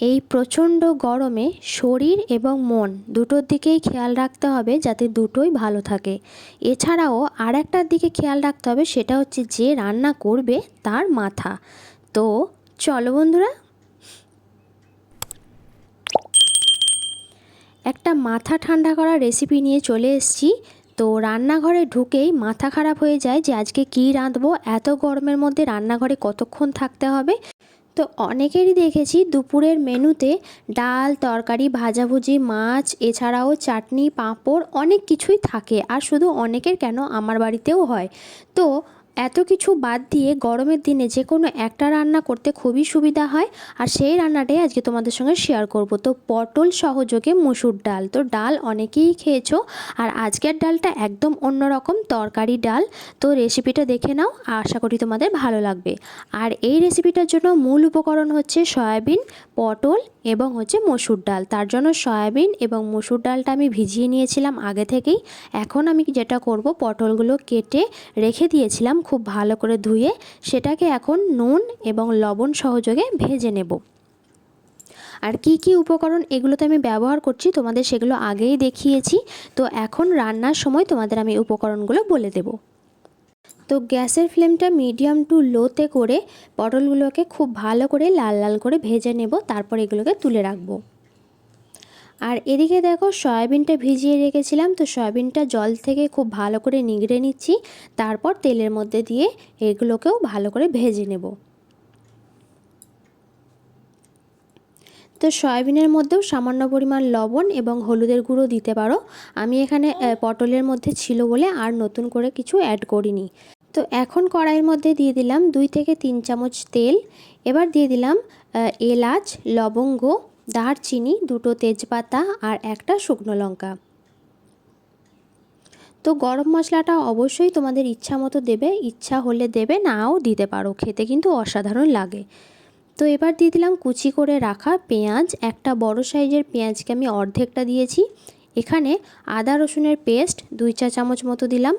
এই প্রচণ্ড গরমে শরীর এবং মন দুটোর দিকেই খেয়াল রাখতে হবে যাতে দুটোই ভালো থাকে। এছাড়াও আর একটার দিকে খেয়াল রাখতে হবে, সেটা হচ্ছে যে রান্না করবে তার মাথা। তো চলো বন্ধুরা, একটা মাথা ঠান্ডা করা রেসিপি নিয়ে চলে এসেছি। তো রান্নাঘরে ঢুকেই মাথা খারাপ হয়ে যায় যে আজকে কী রাঁধবো, এত গরমের মধ্যে রান্নাঘরে কতক্ষণ থাকতে হবে। তো অনেকেরই দেখেছি দুপুরের মেনুতে ডাল, তরকারি, ভাজাভুজি, মাছ, এছাড়াও চাটনি, পাঁপড় অনেক কিছুই থাকে। আর শুধু অনেকের কেন, আমার বাড়িতেও হয়। তো এত কিছু বাদ দিয়ে গরমের দিনে যে কোনো একটা রান্না করতে খুবই সুবিধা হয়। আর সেই রান্নাটাই আজকে তোমাদের সঙ্গে শেয়ার করব। তো পটল সহযোগে মসুর ডাল, তো ডাল অনেকেই খেয়েছো, আর আজকের ডালটা একদম অন্যরকম তরকারি ডাল। তো রেসিপিটা দেখে নাও, আশা করি তোমাদের ভালো লাগবে। আর এই রেসিপিটার জন্য মূল উপকরণ হচ্ছে সয়াবিন, পটল এবং হচ্ছে মসুর ডাল। তার জন্য সয়াবিন এবং মসুর ডালটা আমি ভিজিয়ে নিয়েছিলাম আগে থেকেই। এখন আমি যেটা করব, পটলগুলো কেটে রেখে দিয়েছিলাম খুব ভালো করে ধুয়ে, সেটাকে এখন নুন এবং লবণ সহযোগে ভেজে নেব। আর কি কি উপকরণ এগুলোতে আমি ব্যবহার করছি তোমাদের সেগুলো আগেই দেখিয়েছি। তো এখন রান্নার সময় তোমাদের আমি উপকরণগুলো বলে দেব। তো গ্যাসের ফ্লেমটা মিডিয়াম টু লোতে করে পটলগুলোকে খুব ভালো করে লাল লাল করে ভেজে নেব, তারপর এগুলোকে তুলে রাখবো। আর এদিকে দেখো সয়াবিনটা ভিজিয়ে রেখেছিলাম, তো সয়াবিনটা জল থেকে খুব ভালো করে নিংড়ে নিচ্ছি, তারপর তেলের মধ্যে দিয়ে এগুলোকেও ভালো করে ভেজে নেব। তো সয়াবিনের মধ্যেও সামান্য পরিমাণ লবণ এবং হলুদের গুঁড়ো দিতে পারো। আমি এখানে পটলের মধ্যে ছিল বলে আর নতুন করে কিছু অ্যাড করিনি। তো এখন কড়াইয়ের মধ্যে দিয়ে দিলাম 2 থেকে 3 চামচ তেল। এবার দিয়ে দিলাম এলাচ, লবঙ্গ, দারচিনি, 2টো তেজপাতা আর একটা শুকনো লঙ্কা। তো গরম মশলাটা অবশ্যই তোমাদের ইচ্ছা মতো দেবে, ইচ্ছা হলে দেবে, নাও দিতে পারো, খেতে কিন্তু অসাধারণ লাগে। তো এবার দিয়ে দিলাম কুচি করে রাখা পেঁয়াজ, একটা বড় সাইজের পেঁয়াজকে আমি অর্ধেকটা দিয়েছি। এখানে আদা রসুনের পেস্ট 2 চা চামচ মতো দিলাম।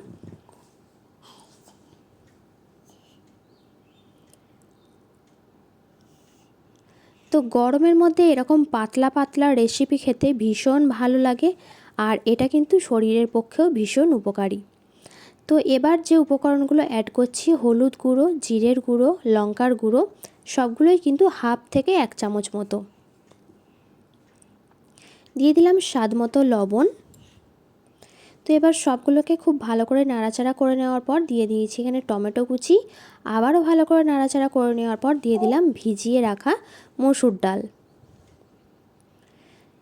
তো গরমের মধ্যে এরকম পাতলা পাতলা রেসিপি খেতে ভীষণ ভালো লাগে, আর এটা কিন্তু শরীরের পক্ষেও ভীষণ উপকারী। তো এবার যে উপকরণগুলো অ্যাড করছি, হলুদ গুঁড়ো, জিরের গুঁড়ো, লঙ্কার গুঁড়ো, সবগুলোই কিন্তু হাফ থেকে 1 চামচ মতো দিয়ে দিলাম, স্বাদ মতো লবণ। তো এবার সবগুলোকে খুব ভালো করে নাড়াচাড়া করে নেওয়ার পর দিয়ে দিয়েছি এখানে টমেটো কুচি। আবারও ভালো করে নাড়াচাড়া করে নেওয়ার পর দিয়ে দিলাম ভিজিয়ে রাখা মসুর ডাল।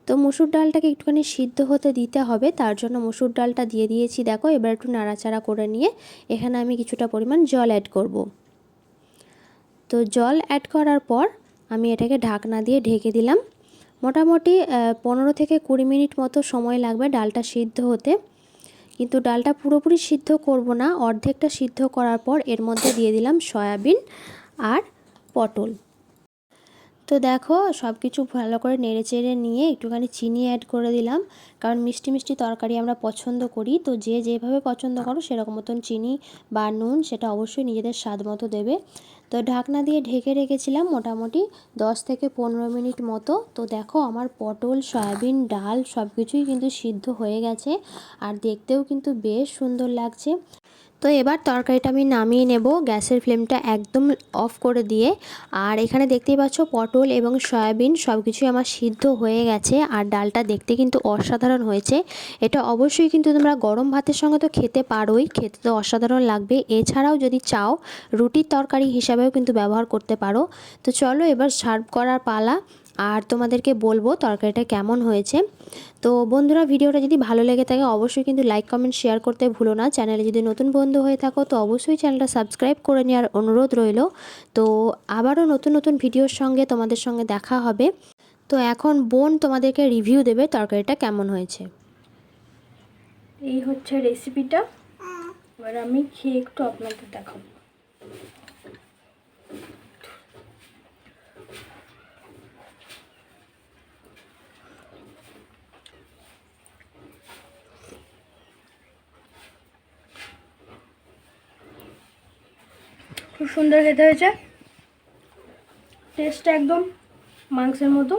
তো মসুর ডালটাকে একটুখানি সিদ্ধ হতে দিতে হবে, তার জন্য মসুর ডালটা দিয়ে দিয়েছি। দেখো এবার একটু নাড়াচাড়া করে নিয়ে এখানে আমি কিছুটা পরিমাণ জল অ্যাড করব। তো জল অ্যাড করার পর আমি এটাকে ঢাকনা দিয়ে ঢেকে দিলাম। মোটামুটি 15 থেকে 20 মিনিট মতো সময় লাগবে ডালটা সিদ্ধ হতে। কিন্তু ডালটা পুরোপুরি সিদ্ধ করব না, অর্ধেকটা সিদ্ধ করার পর এর মধ্যে দিয়ে দিলাম সয়াবিন আর পটল। তো দেখো সব কিছু ভালো করে নেড়েচেড়ে নিয়ে একটুখানি চিনি অ্যাড করে দিলাম, কারণ মিষ্টি মিষ্টি তরকারি আমরা পছন্দ করি। তো যে যেভাবে পছন্দ করো সেরকম মতন চিনি বা নুন সেটা অবশ্যই নিজেদের স্বাদ মতো দেবে। তো ঢাকনা দিয়ে ঢেকে রেখেছিলাম মোটামুটি 10 থেকে 15 মিনিট মতো। তো দেখো আমার পটল, সয়াবিন, ডাল সব কিছুই কিন্তু সিদ্ধ হয়ে গেছে, আর দেখতেও কিন্তু বেশ সুন্দর লাগছে। তো এবার তরকারিটা আমি নামিয়ে নেব গ্যাসের ফ্লেমটা একদম অফ করে দিয়ে। আর এখানে দেখতেই পাচ্ছ পটল এবং সয়াবিন সব কিছুই আমার সিদ্ধ হয়ে গেছে, আর ডালটা দেখতে কিন্তু অসাধারণ হয়েছে। এটা অবশ্যই কিন্তু তোমরা গরম ভাতের সঙ্গে তো খেতে পারোই, খেতে তো অসাধারণ লাগবে। এছাড়াও যদি চাও রুটির তরকারি হিসাবেও কিন্তু ব্যবহার করতে পারো। তো চলো এবার সার্ভ করার পালা, আর তোমাদেরকে বলবো তরকারিটা কেমন হয়েছে। তো বন্ধুরা, ভিডিওটা যদি ভালো লেগে থাকে অবশ্যই কিন্তু লাইক, কমেন্ট, শেয়ার করতে ভুলো না। চ্যানেলে যদি নতুন বন্ধু হয়ে থাকো তো অবশ্যই চ্যানেলটা সাবস্ক্রাইব করে নেওয়ার অনুরোধ রইল। তো আবারও নতুন নতুন ভিডিওর সঙ্গে তোমাদের সঙ্গে দেখা হবে। তো এখন বোন তোমাদেরকে রিভিউ দেবে তরকারিটা কেমন হয়েছে। এই হচ্ছে রেসিপিটা, এবার আমি খেয়ে একটু আপনাদের দেখাবো। খুব সুন্দর খেতে হয়েছে, টেস্টটা একদম মাংসের মতো,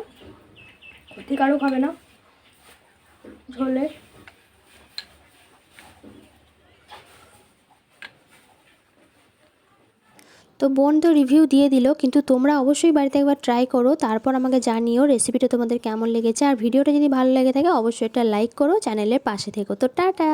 ক্ষতিকারক হবে না ঝোলে। তো বোন তো রিভিউ দিয়ে দিল, কিন্তু তোমরা অবশ্যই বাড়িতে একবার ট্রাই করো, তারপর আমাকে জানিও রেসিপিটা তোমাদের কেমন লেগেছে। আর ভিডিওটা যদি ভালো লেগে থাকে অবশ্যই একটা লাইক করো, চ্যানেলের পাশে থেকো। তো টাটা।